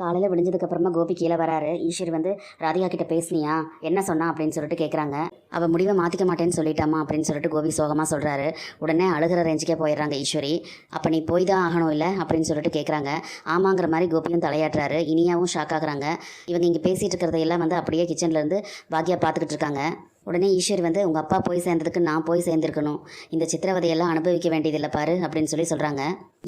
காலையில் விடிஞ்சதுக்கப்புறமா கோபி கீழே வராரு. ஈஸ்வர் வந்து ராதிகா கிட்ட பேசுனியா, என்ன சொன்னா அப்படின்னு சொல்லிட்டு கேட்குறாங்க. அவள் முடிவை மாற்றிக்க மாட்டேன்னு சொல்லிட்டாமா அப்படின்னு சொல்லிட்டு கோபி சோகமாக சொல்கிறாரு. உடனே அழுகிற ரேஞ்சுக்கே போயிடுறாங்க ஈஸ்வரி. அப்போ நீ போய் தான் ஆகணும் இல்லை அப்படின்னு சொல்லிட்டு கேட்குறாங்க. ஆமாங்கிற மாதிரி கோபியும் தலையாட்டுறாரு. இனியாவும் ஷாக் ஆகுறாங்க. இவங்க இங்கே பேசிகிட்டு இருக்கிறதையெல்லாம் வந்து அப்படியே கிச்சன்லேருந்து பாக்கியா பார்த்துக்கிட்டு இருக்காங்க. உடனே ஈஸ்வர் வந்து உங்கள் அப்பா போய் சேர்ந்ததுக்கு நான் போய் சேர்ந்துருக்கணும், இந்த சித்திரவதையெல்லாம் அனுபவிக்க வேண்டியதில்லை பாரு அப்படின்னு சொல்லி சொல்கிறாங்க.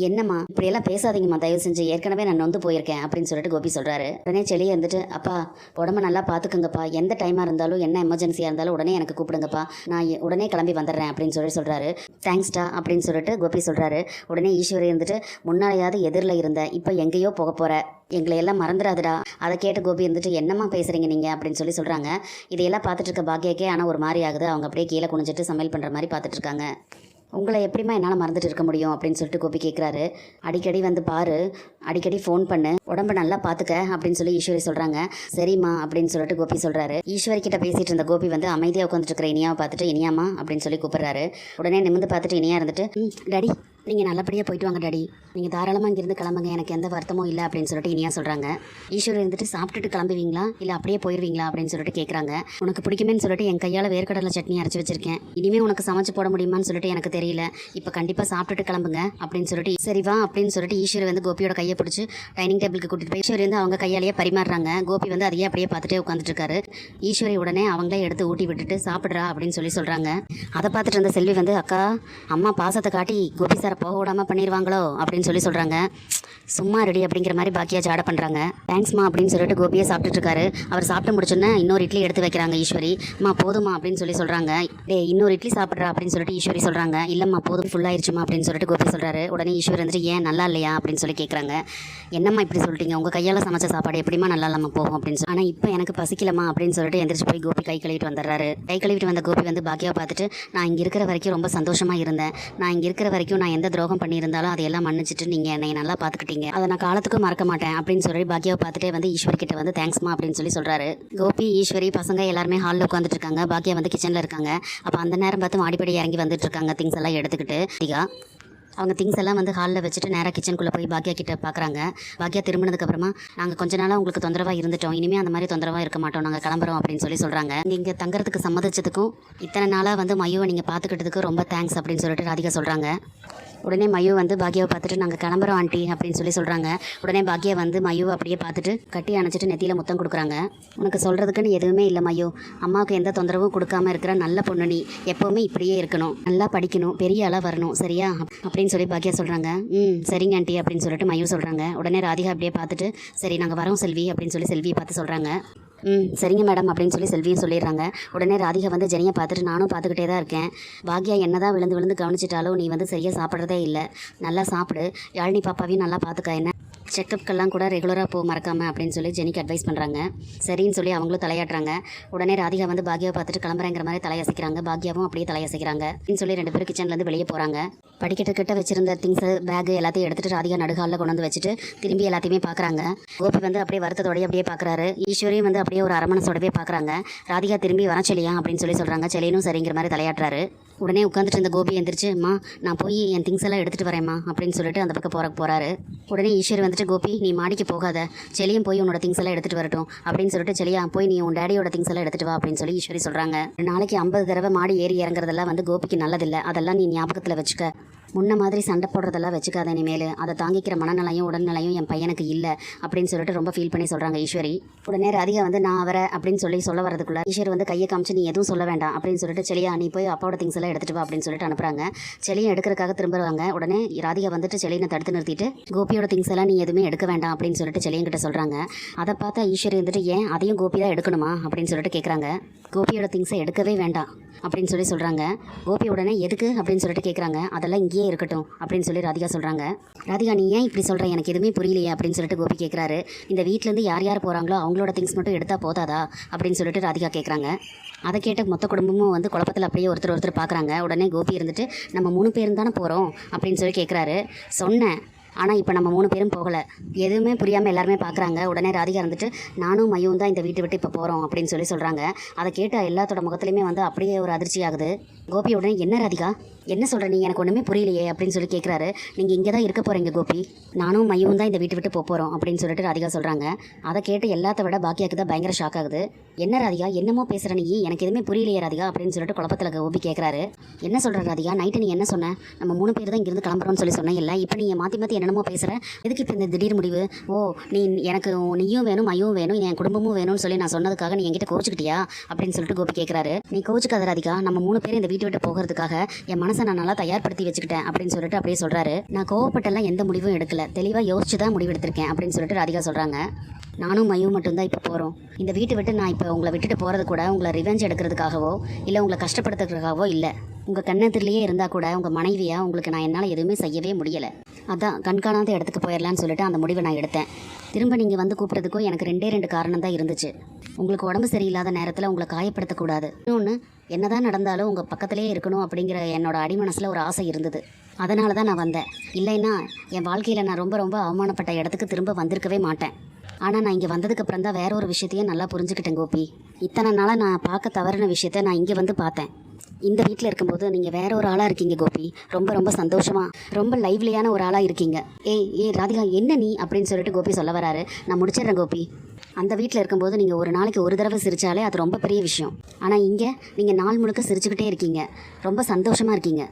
என்னம்மா இப்படியெல்லாம் பேசாதீங்கம்மா தயவு செஞ்சு, ஏற்கனவே நான் நொந்து போயிருக்கேன் அப்படின்னு சொல்லிட்டு கோபி சொல்கிறாரு. உடனே செளியை இருந்துட்டு அப்பா உடம்ப நல்லா பார்த்துக்குங்கப்பா, எந்த டைமாக இருந்தாலும் என்ன எமர்ஜென்சியாக இருந்தாலும் உடனே எனக்கு கூப்பிடுங்கப்பா, நான் உடனே கிளம்பி வந்துடுறேன் அப்படின்னு சொல்லி சொல்கிறாரு. தேங்க்ஸ்டா அப்படின்னு சொல்லிட்டு கோபி சொல்கிறாரு. உடனே ஈஸ்வரி இருந்துட்டு முன்னாடியாவது எதிரில் இருந்த, இப்போ எங்கேயோ போக போகிற, எங்களை எல்லாம் மறந்துடாதுடா. அதை கேட்டு கோபி இருந்துட்டு என்னம்மா பேசுகிறீங்க நீங்கள் அப்படின்னு சொல்லி சொல்கிறாங்க. இதையெல்லாம் பார்த்துட்டு இருக்க பாக்கியாக்கே ஆனால் ஒரு மாதிரி ஆகுது. அவங்க அப்படியே கீழே குனிஞ்சிட்டு சமையல் பண்ணுற மாதிரி பார்த்துட்டு இருக்காங்க. உங்களை எப்படிமா என்னால் மறந்துட்டு இருக்க முடியும் அப்படின்னு சொல்லிட்டு கோபி கேட்குறாரு. அடிக்கடி வந்து பாரு, அடிக்கடி ஃபோன் பண்ணு, உடம்பு நல்லா பார்த்துக்க அப்படின்னு சொல்லி ஈஸ்வரி சொல்கிறாங்க. சரிம்மா அப்படின்னு சொல்லிட்டு கோபி சொல்கிறாரு. ஈஸ்வரி கிட்ட பேசிகிட்டு இருந்த கோபி வந்து அமைதியாக உட்காந்துட்டு இருக்கிற இனியாவை பார்த்துட்டு இனியாமா அப்படின்னு சொல்லி கூப்பிட்றாரு. உடனே நிமிந்து பார்த்துட்டு இனியா இருந்துட்டு டாடி நீங்கள் நல்லபடியாக போயிட்டு வாங்க டாடி, நீங்கள் தாராளமாக இங்கேருந்து கிளம்புங்க, எனக்கு எந்த வருத்தமும் இல்லை அப்படின்னு சொல்லிட்டு இனியா சொல்கிறாங்க. ஈஸ்வரி இருந்துட்டு சாப்பிட்டுட்டு கிளம்புவீங்களா இல்லை அப்படியே போயிடுவீங்களா அப்படின்னு சொல்லிட்டு கேட்குறாங்க. உனக்கு பிடிக்குமேன்னு சொல்லிட்டு என் கையால் வேர்க்கடலை சட்னி அரைச்சி வச்சிருக்கேன், இனிமேல் உனக்கு சமைச்சு போட முடியுமான்னு சொல்லிட்டு எனக்கு தெரியல, இப்போ கண்டிப்பாக சாப்பிட்டுட்டு கிளம்புங்க அப்படின்னு சொல்லிட்டு சரி வா அப்படின்னு சொல்லிட்டு ஈஸ்வரி வந்து கோபியோட கையை பிடிச்சி டைனிங் டேபிளுக்கு கூட்டிட்டு போய் ஈஸ்வரி வந்து அவங்க கையாலேயே பரிமாறுறாங்க. கோபி வந்து அதையே அப்படியே பார்த்துட்டே உட்காந்துட்டு இருக்காரு. ஈஸ்வரி உடனே அவங்களே எடுத்து ஊட்டி விட்டுட்டு சாப்பிட்றா அப்படின்னு சொல்லி சொல்கிறாங்க. அதை பார்த்துட்டு இருந்த செல்வி வந்து அக்கா அம்மா பாசத்தை காட்டி கோபி சாரை போக விடாமல் பண்ணிடுவாங்களோ அப்படின்னு சொல்லி சொல்கிறாங்க. சும்மா ரெடி அப்படிங்கிற மாதிரி பாக்கியா ஜாட பண்ணுறாங்க. தேங்க்ஸ்மா அப்படின்னு சொல்லிட்டு கோபியை சாப்பிட்டுட்டு இருக்காரு. அவர் சாப்பிட்டு முடிச்சோன்னே இன்னொரு இட்லி எடுத்து வைக்கிறாங்க ஈஸ்வரி. அம்மா போதுமா அப்படின்னு சொல்லி சொல்கிறாங்க. டே இன்னொரு இட்லி சாப்பிட்றா அப்படின்னு சொல்லிட்டு ஈஸ்வரி சொல்கிறாங்க. இல்லைம்மா போதும் ஃபுல்லாகிடுச்சுமா அப்படின்னு சொல்லிட்டு கோபி சொல்கிறாரு. உடனே ஈஸ்வரி வந்துட்டு ஏன் நல்லா இல்லையா அப்படின்னு சொல்லி கேட்குறாங்க. என்னம்மா இப்படி சொல்லிட்டீங்க, உங்கள் கையால் சமைச்ச சாப்பாடு எப்படிமா நல்லா இல்லாமல் போகும் அப்படின்னு சொல்லி, ஆனால் இப்போ எனக்கு பசிக்கலம்மா அப்படின்னு சொல்லிட்டு எந்திரிச்சு போய் கோபி கை கழுவிட்டு வந்துடுறாரு. கை கழுவிட்டு வந்த கோபி வந்து பாக்கியாவை பார்த்துட்டு நான் இங்கே இருக்கிற வரைக்கும் ரொம்ப சந்தோஷமாக இருந்தேன், நான் இங்கே இருக்கிற வரைக்கும் நான் எந்த துரோகம் பண்ணியிருந்தாலும் அதையெல்லாம் மன்னிச்சிட்டு நீங்கள் என்னை நல்லா பார்த்துக்கிட்டீங்க, அதை நான் காலத்துக்கும் மறக்க மாட்டேன் அப்படின்னு சொல்லி பாக்கியாவை பார்த்துட்டே வந்து ஈஸ்வரி கிட்ட வந்து தேங்க்ஸ்மா அப்படின்னு சொல்லி சொல்கிறாரு. கோபி ஈஸ்வரி பசங்க எல்லாருமே ஹாலில் உட்காந்துட்டு இருக்காங்க. பாக்கியா வந்து கிச்சனில் இருக்காங்க. அப்போ அந்த நேரம் பார்த்து மாடிப்படி இறங்கி வந்துட்டு இருக்காங்க திங்ஸ் எல்லாம் எடுத்துக்கிட்டு. அவங்க திங்ஸ் எல்லாம் வந்து ஹாலில் வச்சுட்டு நேராக கிச்சனுக்குள்ளே போய் பாக்கியா கிட்ட பார்க்குறாங்க. பாக்கியா திரும்பினதுக்கப்புறமா நாங்கள் கொஞ்ச நாளாக உங்களுக்கு தொந்தரவாக இருந்துட்டோம், இனிமேல் அந்த மாதிரி தொந்தரவாக இருக்க மாட்டோம், நாங்கள் கிளம்புறோம் அப்படின்னு சொல்லி சொல்கிறாங்க. இங்கே தங்குறதுக்கு சம்மதிச்சதுக்கும் இத்தனை நாளாக வந்து மையுவை நீங்கள் பார்த்துக்கிட்டதுக்கு ரொம்ப தேங்க்ஸ் அப்படின்னு சொல்லிட்டு ராதிகா சொல்கிறாங்க. உடனே மயு வந்து பாக்கியாவை பார்த்துட்டு நாங்கள் கிளம்புறோம் ஆண்டி அப்படின்னு சொல்லி சொல்கிறாங்க. உடனே பாக்கியா வந்து மயுவை அப்படியே பார்த்துட்டு கட்டி அணைச்சிட்டு நெத்தியில் முத்தம் கொடுக்குறாங்க. உனக்கு சொல்கிறதுக்குன்னு எதுவுமே இல்லை மயு, அம்மாவுக்கு எந்த தொந்தரவும் கொடுக்காம இருக்கிற நல்ல பொண்ணு நீ, எப்போவுமே இப்படியே இருக்கணும், நல்லா படிக்கணும், பெரிய ஆளாக வரணும் சரியா அப்படின்னு சொல்லி பாக்கியா சொல்கிறாங்க. சரிங்க ஆண்டி அப்படின்னு சொல்லிட்டு மயு சொல்கிறாங்க. உடனே ராதிகா அப்படியே பார்த்துட்டு சரி நாங்கள் வரோம் செல்வி அப்படின்னு சொல்லி செல்வியை பார்த்து சொல்கிறாங்க. சரிங்க மேடம் அப்படின்னு சொல்லி செல்வியும் சொல்லிடுறாங்க. உடனே ராதிகா வந்து ஜெனியை பார்த்துட்டு நானும் பார்த்துக்கிட்டே தான் இருக்கேன், பாக்கியா என்னதான் விழுந்து விழுந்து கவனிச்சிட்டாலும் நீ வந்து சரியாக சாப்பிட்றதே இல்லை, நல்லா சாப்பிடு, யாழினி பாப்பாவையும் நல்லா பார்த்துக்க, என்ன செக்கப்க்கெல்லாம் கூட ரெகுலராக போக மறக்காமல் அப்படின்னு சொல்லி ஜெனிக்கு அட்வைஸ் பண்ணுறாங்க. சரின்னு சொல்லி அவங்களும் தலையாட்டுறாங்க. உடனே ராதிகா வந்து பாக்கியாவை பார்த்துட்டு கிளம்புறேங்கிற மாதிரி தலையசைக்கிறாங்க. பாக்கியாவும் அப்படியே தலையசைக்கிறாங்க அப்படின்னு சொல்லி ரெண்டு பேரும் கிச்சன்லேருந்து வெளியே போகிறாங்க. படிக்கட்டுக்கிட்ட வச்சிருந்த திங்ஸு பேகு எல்லாத்தையும் எடுத்துகிட்டு ராதிகா நடுகாலில் கொண்டு வந்து வச்சுட்டு திரும்பி எல்லாத்தையுமே பார்க்குறாங்க. கோபி வந்து அப்படியே வருத்தத்தோடய அப்படியே பார்க்குறாரு. ஈஸ்வரியும் வந்து அப்படியே ஒரு அரமணசோடவே பார்க்குறாங்க. ராதிகா திரும்பி வர சொல்லியா அப்படின்னு சொல்லி சொல்கிறாங்க. செலினும் சரிங்கிற மாதிரி தலையாட்டுறாரு. உடனே உட்காந்துட்டு இருந்த கோபி எந்திரிச்சு அம்மா நான் போய் என் திங்ஸ் எல்லாம் எடுத்துகிட்டு வரேம்மா அப்படின்னு சொல்லிட்டு அந்த பக்கம் போகிறாரு. உடனே ஈஸ்வரி வந்துட்டு கோபி நீ மாடிக்கு போகாத, செலியும் போய் உன்னோட திங்ஸ் எல்லாம் எடுத்துகிட்டு வரட்டும் அப்படின்னு சொல்லிட்டு செலியா போய் நீ உன் டேடியோட திங்ஸ் எல்லாம் எடுத்துகிட்டு வா அப்படின்னு சொல்லி ஈஸ்வரி சொல்கிறாங்க. நாளைக்கு 50 தடவை மாடி ஏறி இறங்குறதெல்லாம் வந்து கோபிக்கு நல்லதில்லை, அதெல்லாம் நீ ஞாபகத்தில் வச்சுக்க, முன்ன மாதிரி சண்டை போடுறதெல்லாம் வச்சுக்காத இனிமேல், அதை தாங்கிக்கிற மனநிலையும் உடல்நிலையும் என் பையனுக்கு இல்லை அப்படின்னு சொல்லிட்டு ரொம்ப ஃபீல் பண்ணி சொல்கிறாங்க ஈஸ்வரி. உடனே ராதிகா வந்து நான் அவரை அப்படின்னு சொல்ல வரதுக்குள்ள ஈஸ்வரி வந்து கையை காமிச்சு நீ எதுவும் சொல்ல வேண்டாம் அப்படின்னு சொல்லிட்டு செலியா நீ போய் அப்பாவோட திங்ஸ் எல்லாம் எடுத்துகிட்டு வா அப்படின்னு சொல்லிட்டு அனுப்புகிறாங்க. செலியை எடுக்கிறதுக்காக திரும்புறாங்க. உடனே ராதிகா வந்துட்டு செலியனை தடுத்து நிறுத்திட்டு கோபியோட திங்ஸ் எல்லாம் நீ எதுவுமே எடுக்க வேண்டாம் அப்படின்னு சொல்லிட்டு செலியன்கிட்ட சொல்கிறாங்க. அதை பார்த்தா ஈஸ்வரி வந்துட்டு ஏன் அதையும் கோபி தான் எடுக்கணுமா அப்படின்னு சொல்லிட்டு கேட்குறாங்க. கோபியோட திங்ஸை எடுக்கவே வேண்டாம் அப்படின்னு சொல்லி சொல்கிறாங்க. கோபி உடனே எதுக்கு அப்படின்னு சொல்லிட்டு கேட்குறாங்க. அதெல்லாம் இங்கேயே இருக்கட்டும் அப்படின்னு சொல்லி ராதிகா சொல்கிறாங்க. ராதிகா நீ ஏன் இப்படி சொல்கிற, எனக்கு எதுவுமே புரியலையே அப்படின்னு சொல்லிட்டு கோபி கேட்குறாரு. இந்த வீட்டிலேருந்து யார் யார் போகிறாங்களோ அவங்களோட திங்ஸ் மட்டும் எடுத்தால் போதாதா அப்படின்னு சொல்லிட்டு ராதிகா கேட்குறாங்க. அதை கேட்ட மொத்த குடும்பமும் வந்து குழப்பத்தில் அப்படியே ஒருத்தர் பார்க்குறாங்க. உடனே கோபி இருந்துட்டு நம்ம 3 பேரும் தானே போகிறோம் அப்படின்னு சொல்லி கேட்குறாரு. சொன்னேன் ஆனால் இப்போ நம்ம 3 பேரும் போகலை. எதுவுமே புரியாமல் எல்லாருமே பார்க்குறாங்க. உடனே ராதிகா இருந்துட்டு நானும் மையும் தான் இந்த வீட்டை விட்டு இப்போ போகிறோம் அப்படின்னு சொல்கிறாங்க. அதை கேட்ட எல்லாத்தோட முகத்துலையுமே வந்து அப்படியே ஒரு அதிர்ச்சி ஆகுது. கோபி உடனே என்ன ராதிகா என்ன சொல்கிற நீ, எனக்கு ஒன்றுமே புரியலையே அப்படின்னு சொல்லி கேட்குறாரு. நீங்கள் இங்கே தான் இருக்க போகிறீங்க கோபி, நானும் மையும் தான் இந்த வீட்டை விட்டு போகிறோம் அப்படின்னு சொல்லிட்டு ராதிகா சொல்கிறாங்க. அதை கேட்டு எல்லாத்த விட பாக்கியாக்கு தான் பயங்கர ஷாக் ஆகுது. என்ன ராதிகா என்னமோ பேசுகிற நீ, எனக்கு எதுவுமே புரியலையே ராதிகா அப்படின்னு சொல்லிட்டு குழப்பத்தில் கோபி கேட்குறாரு. என்ன சொல்கிற ராதிகா, நைட்டு நீ என்ன சொன்ன, நம்ம 3 பேர் தான் இங்கிருந்து கிளம்புறோம்னு சொன்னேன் இல்லை, இப்போ நீ மாற்றி மாற்றி என்னென்னமோ பேசுகிற, எதுக்கு இப்போ இந்த திடீர் முடிவு? ஓ நீ எனக்கு நீயும் வேணும் மையும் வேணும் என் குடும்பமும் வேணும்னு சொல்லி நான் சொன்னதுக்காக நீ என்கிட்ட கோச்சிக்கிட்டியா அப்படின்னு சொல்லிட்டு கோபி கேட்குறாரு. நீ கோச்சிக்காத ராதிகா, நம்ம 3 பேர் இந்த வீட்டை விட்டு போகிறதுக்காக என் மனசை நான் நல்லா தயார்படுத்தி வச்சுக்கிட்டேன் அப்படின்னு சொல்லிட்டு அப்படியே சொல்கிறாரு. நான் கோவப்பட்டெல்லாம் எந்த முடிவும் எடுக்கல, தெளிவாக யோசிச்சு தான் முடிவு எடுத்திருக்கேன் அப்படின்னு சொல்லிட்டு ராதிகா சொல்கிறாங்க. நானும் மையும் மட்டும்தான் இப்போ போகிறோம். இந்த வீட்டை விட்டு நான் இப்போ உங்களை விட்டுட்டு போகிறது கூட உங்களை ரிவெஞ்ச் எடுக்கிறதுக்காகவோ இல்லை உங்களை கஷ்டப்படுத்துறதுக்காகவோ இல்லை. உங்கள் கண்ணத்திலேயே இருந்தால் கூட உங்கள் மனைவியாக உங்களுக்கு நான் என்னால் எதுவுமே செய்யவே முடியலை. அதான் கண்காணாத இடத்துக்கு போயிடலான்னு சொல்லிட்டு அந்த முடிவை நான் எடுத்தேன். திரும்ப நீங்கள் வந்து கூப்பிட்றதுக்கும் எனக்கு 2 காரணம் தான் இருந்துச்சு. உங்களுக்கு உடம்பு சரியில்லாத நேரத்தில் உங்களை காயப்படுத்தக்கூடாது. இன்னொன்று, என்னதான் நடந்தாலும் உங்கள் பக்கத்திலே இருக்கணும் அப்படிங்கிற என்னோட அடிமனசில் ஒரு ஆசை இருந்தது. அதனால தான் நான் வந்தேன். இல்லைன்னா என் வாழ்க்கையில் நான் ரொம்ப ரொம்ப அவமானப்பட்ட இடத்துக்கு திரும்ப வந்திருக்கவே மாட்டேன். ஆனால் நான் இங்கே வந்ததுக்கப்புறம் தான் வேற ஒரு விஷயத்தையும் நல்லா புரிஞ்சுக்கிட்டேன் கோபி. இத்தனை நாளாக நான் பார்க்க தவறின விஷயத்த நான் இங்கே வந்து பார்த்தேன். இந்த வீட்டில் இருக்கும்போது நீங்கள் வேற ஒரு ஆளாக இருக்கீங்க கோபி. ரொம்ப ரொம்ப சந்தோஷமாக ரொம்ப லைவ்லியான ஒரு ஆளாக இருக்கீங்க. ஏய் ராதிகா என்ன நீ அப்படின்னு சொல்லிட்டு கோபி சொல்ல வராரு. நான் முடிச்சிடுறேன் கோபி. அந்த வீட்டில் இருக்கும்போது நீங்கள் ஒரு நாளைக்கு ஒரு தடவை சிரித்தாலே அது ரொம்ப பெரிய விஷயம். ஆனால் இங்கே நீங்கள் நாள் முழுக்க சிரிச்சுக்கிட்டே இருக்கீங்க, ரொம்ப சந்தோஷமாக இருக்கீங்க.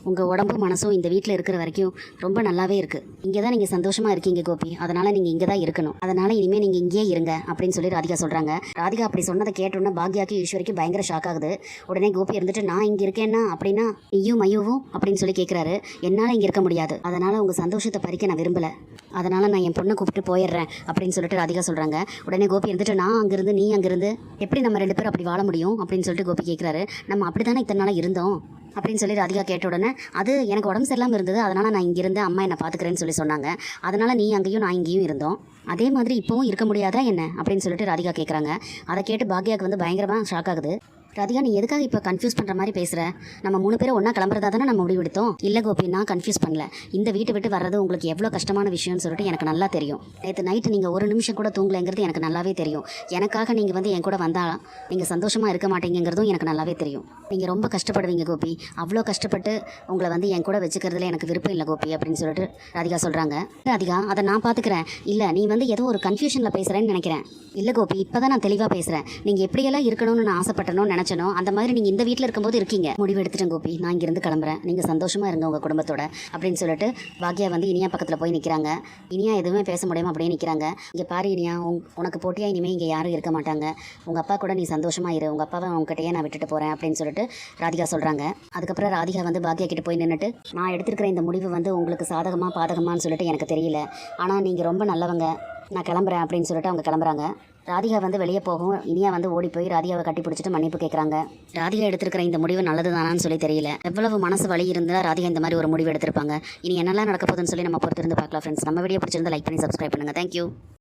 உங்கள் உடம்பு மனசும் இந்த வீட்டில் இருக்கிற வரைக்கும் ரொம்ப நல்லாவே இருக்குது. இங்கே தான் நீங்கள் சந்தோஷமாக இருக்கீங்க கோபி, அதனால் நீங்கள் இங்கே தான் இருக்கணும். அதனால் இனிமேல் நீங்கள் இங்கேயே இருங்க அப்படின்னு சொல்லி ராதிகா சொல்கிறாங்க. ராதிகா அப்படி சொன்னதை கேட்டோன்னா பாக்யாக்கு ஈஸ்வரிக்கு பயங்கர ஷாக் ஆகுது. உடனே கோபி இருந்துட்டு நான் இங்கே இருக்கேன்னா அப்படின்னா நீயும் மையுவும் அப்படின்னு சொல்லி கேட்குறாரு. என்னால் இங்கே இருக்க முடியாது, அதனால் உங்கள் சந்தோஷத்தை பறிக்க நான் விரும்பலை, அதனால் நான் என் பொண்ணை கூப்பிட்டு போயிடுறேன் அப்படின்னு சொல்லிட்டு ராதிகா சொல்கிறாங்க. உடனே கோபி இருந்துட்டு நான் அங்கேருந்து நீ அங்கேருந்து எப்படி நம்ம 2 பேரும் அப்படி வாழ முடியும் அப்படின்னு சொல்லிட்டு கோபி கேட்குறாரு. நம்ம அப்படி தானே இத்தனை நாளாக இருந்தோம் அப்படின்னு சொல்லி ராதிகா கேட்ட உடனே அது எனக்கு உடம்பு சரியில்லாமல் இருந்தது, அதனால் நான் இங்கே இருந்து அம்மா என்னை பார்த்துக்கிறேன்னு சொல்லி சொன்னாங்க. அதனால் நீ அங்கேயும் நான் இங்கேயும் இருந்தோம், அதே மாதிரி இப்போவும் இருக்க முடியாதா என்ன அப்படின்னு சொல்லிட்டு ராதிகா கேட்குறாங்க. அதை கேட்டு பாக்யாவுக்கு வந்து பயங்கரமாக ஷாக் ஆகுது. ராதிகா நீ எதுக்காக இப்போ கன்ஃபியூஸ் பண்ணுற மாதிரி பேசுகிற? நம்ம 3 பேரும் ஒன்றா கிளம்புறதா தானே நம்ம முடிவெடுத்தோம். இல்லை கோபி நான் கன்ஃபியூஸ் பண்ணல. இந்த வீட்டை விட்டு வர்றது உங்களுக்கு எவ்வளோ கஷ்டமான விஷயம்னு சொல்லிட்டு எனக்கு நல்லா தெரியும். நேற்று நைட்டு நீங்கள் ஒரு நிமிஷம் கூட தூங்கலைங்கிறது எனக்கு நல்லாவே தெரியும். எனக்காக நீங்கள் வந்து என் கூட வந்தால் நீங்கள் சந்தோஷமாக இருக்க மாட்டீங்கிறதும் எனக்கு நல்லாவே தெரியும். நீங்கள் ரொம்ப கஷ்டப்படுவீங்க கோபி, அவ்வளோ கஷ்டப்பட்டு உங்களை வந்து என் கூட வச்சுக்கிறதுல எனக்கு விருப்பம் இல்லை கோபி அப்படின்னு சொல்லிட்டு ராதிகா சொல்கிறாங்க. ராதிகா அதை நான் பார்த்துக்கிறேன். இல்லை நீ வந்து ஏதோ ஒரு கன்ஃபியூஷனில் பேசுகிறேன்னு நினைக்கிறேன். இல்லை கோபி இப்போ தான் நான் தெளிவாக பேசுகிறேன். நீங்கள் எப்படியெல்லாம் இருக்கணும்னு நான் ஆசைப்பட்டனும் நினச்சனோ அந்த மாதிரி நீங்கள் இந்த வீட்டில் இருக்கும்போது இருக்கீங்க. முடிவு எடுத்துட்டேன் கோபி, நான் இங்கேருந்து கிளம்புறேன், நீங்கள் சந்தோஷமாக இருங்க உங்கள் குடும்பத்தோட அப்படின்னு சொல்லிட்டு பாக்யா வந்து இனியா பக்கத்தில் போய் நிற்கிறாங்க. இனியா எதுவுமே பேச முடியாமல் அப்படியே நிற்கிறாங்க. இங்கே பாரு இனியா, உனக்கு போட்டியாக இனிமேல் இங்கே யாரும் இருக்க மாட்டாங்க. உங்கள் அப்பா கூட நீ சந்தோஷமாக இரு, உங்கள் அப்பாவை உங்ககிட்டயே நான் விட்டுட்டு போகிறேன் அப்படின்னு சொல்லிட்டு ராதிகா சொல்கிறாங்க. அதுக்கப்புறம் ராதிகா வந்து பாக்யா கிட்ட போய் நின்றுட்டு நான் எடுத்துருக்கிற இந்த முடிவு வந்து உங்களுக்கு சாதகமாக பாதகமானு சொல்லிட்டு எனக்கு தெரியல, ஆனால் நீங்கள் ரொம்ப நல்லவங்க, நான் கிளம்புறேன் அப்படின்னு சொல்லிட்டு அவங்க கிளம்புறாங்க. ராதிகா வந்து வெளியே போகும். இனியா வந்து ஓடி போய் ராதிகாவை கட்டி பிடிச்சிட்டு மன்னிப்பு கேட்குறாங்க. ராதிகா எடுத்திருக்கிற இந்த முடிவு நல்லது தானான்னு சொல்லி தெரியல. எவ்வளவு மனசு வலி இருந்தால் ராதிகா இந்த மாதிரி ஒரு முடிவு எடுத்திருப்பாங்க. இனி என்னெல்லாம் நடக்க போகுதுன்னு சொல்லி நம்ம பொறுத்திருந்து பார்க்கலாம் ஃப்ரெண்ட்ஸ். நம்ம வீடியோ பிடிச்சிருந்தா லைக் பண்ணி சப்ஸ்கிரைப் பண்ணுங்கள். தேங்க்யூ.